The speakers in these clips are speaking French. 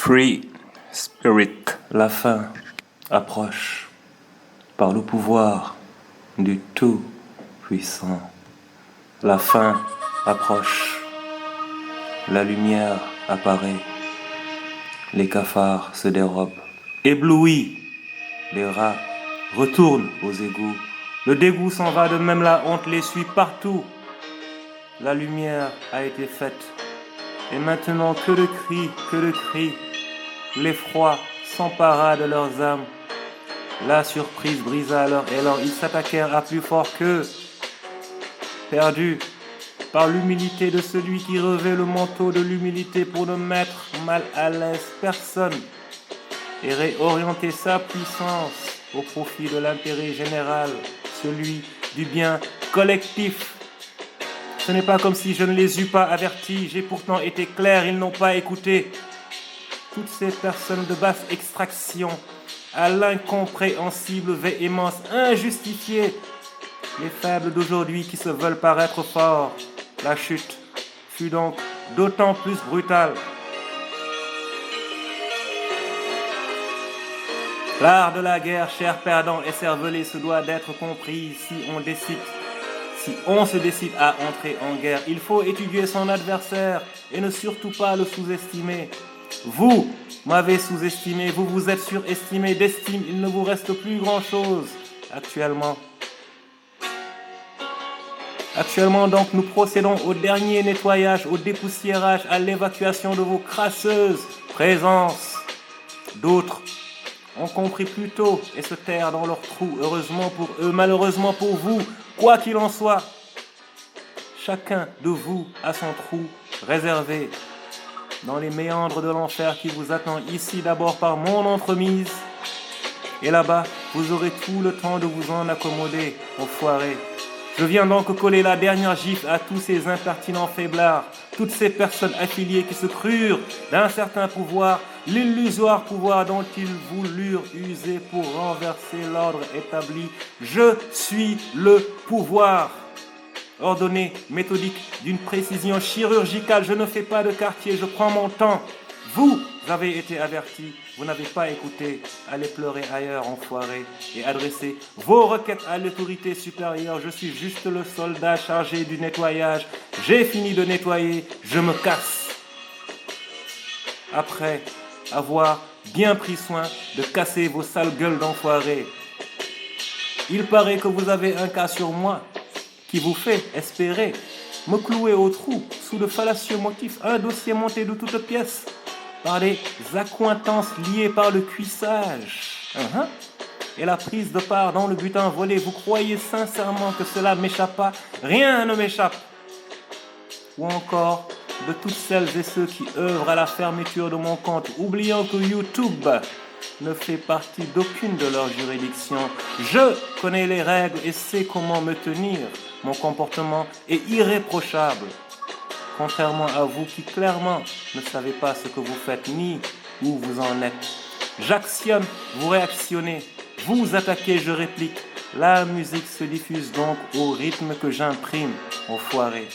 Free Spirit, la fin approche par le pouvoir du Tout-Puissant. La fin approche, la lumière apparaît, les cafards se dérobent. Éblouis, les rats retournent aux égouts. Le dégoût s'en va, de même la honte les suit partout. La lumière a été faite. Et maintenant que de cris, l'effroi s'empara de leurs âmes. La surprise brisa leur élan, ils s'attaquèrent à plus fort qu'eux. Perdus par l'humilité de celui qui revêt le manteau de l'humilité pour ne mettre mal à l'aise personne et réorienter sa puissance au profit de l'intérêt général, celui du bien collectif. Ce n'est pas comme si je ne les eus pas avertis, j'ai pourtant été clair, ils n'ont pas écouté. Toutes ces personnes de basse extraction, à l'incompréhensible véhémence injustifiée, les faibles d'aujourd'hui qui se veulent paraître forts. La chute fut donc d'autant plus brutale. L'art de la guerre, cher perdant et cervelé, se doit d'être compris si on se décide à entrer en guerre. Il faut étudier son adversaire et ne surtout pas le sous-estimer. Vous m'avez sous-estimé, vous vous êtes surestimé d'estime, il ne vous reste plus grand-chose actuellement. Actuellement donc, nous procédons au dernier nettoyage, au dépoussiérage, à l'évacuation de vos crasseuses présences. D'autres ont compris plus tôt et se tairent dans leur trou, heureusement pour eux, malheureusement pour vous, quoi qu'il en soit. Chacun de vous a son trou réservé dans les méandres de l'enfer qui vous attend ici d'abord par mon entremise. Et là-bas, vous aurez tout le temps de vous en accommoder, enfoirés. Je viens donc coller la dernière gifle à tous ces impertinents faiblards, toutes ces personnes affiliées qui se crurent d'un certain pouvoir, l'illusoire pouvoir dont ils voulurent user pour renverser l'ordre établi. Je suis le pouvoir. Ordonné, méthodique, d'une précision chirurgicale, je ne fais pas de quartier, je prends mon temps. Vous avez été avertis, vous n'avez pas écouté, allez pleurer ailleurs, enfoirés, et adressez vos requêtes à l'autorité supérieure. Je suis juste le soldat chargé du nettoyage. J'ai fini de nettoyer, je me casse. Après avoir bien pris soin de casser vos sales gueules d'enfoirés, il paraît que vous avez un cas sur moi qui vous fait espérer me clouer au trou sous de fallacieux motifs, un dossier monté de toutes pièces par des accointances liées par le cuissage et la prise de part dans le butin volé. Vous croyez sincèrement que cela m'échappa? Rien ne m'échappe. Ou encore de toutes celles et ceux qui œuvrent à la fermeture de mon compte, oubliant que YouTube ne fait partie d'aucune de leurs juridictions. Je connais les règles et sais comment me tenir. Mon comportement est irréprochable. Contrairement à vous qui clairement ne savez pas ce que vous faites ni où vous en êtes. J'actionne, vous réactionnez, vous attaquez, je réplique. La musique se diffuse donc au rythme que j'imprime, enfoiré.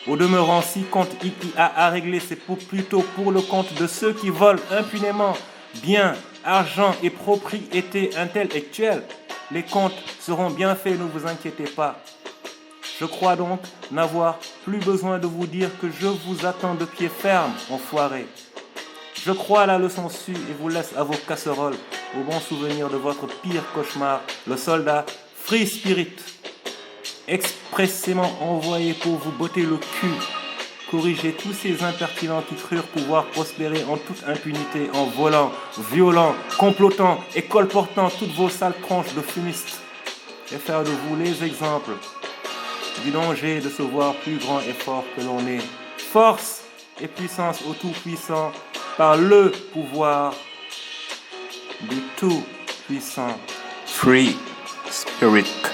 Au demeurant, si compte il y a à régler, c'est plutôt pour le compte de ceux qui volent impunément biens, argent et propriété intellectuelle. Les comptes seront bien faits, ne vous inquiétez pas. Je crois donc n'avoir plus besoin de vous dire que je vous attends de pied ferme, enfoirés. Je crois à la leçon sue et vous laisse à vos casseroles, au bon souvenir de votre pire cauchemar, le soldat Free Spirit, expressément envoyé pour vous botter le cul, corriger tous ces impertinents qui crurent pouvoir prospérer en toute impunité, en volant, violant, complotant et colportant toutes vos sales tronches de fumistes, et faire de vous les exemples du danger de se voir plus grand et fort que l'on est. Force et puissance au Tout-Puissant par le pouvoir du Tout-Puissant. Free Spirit.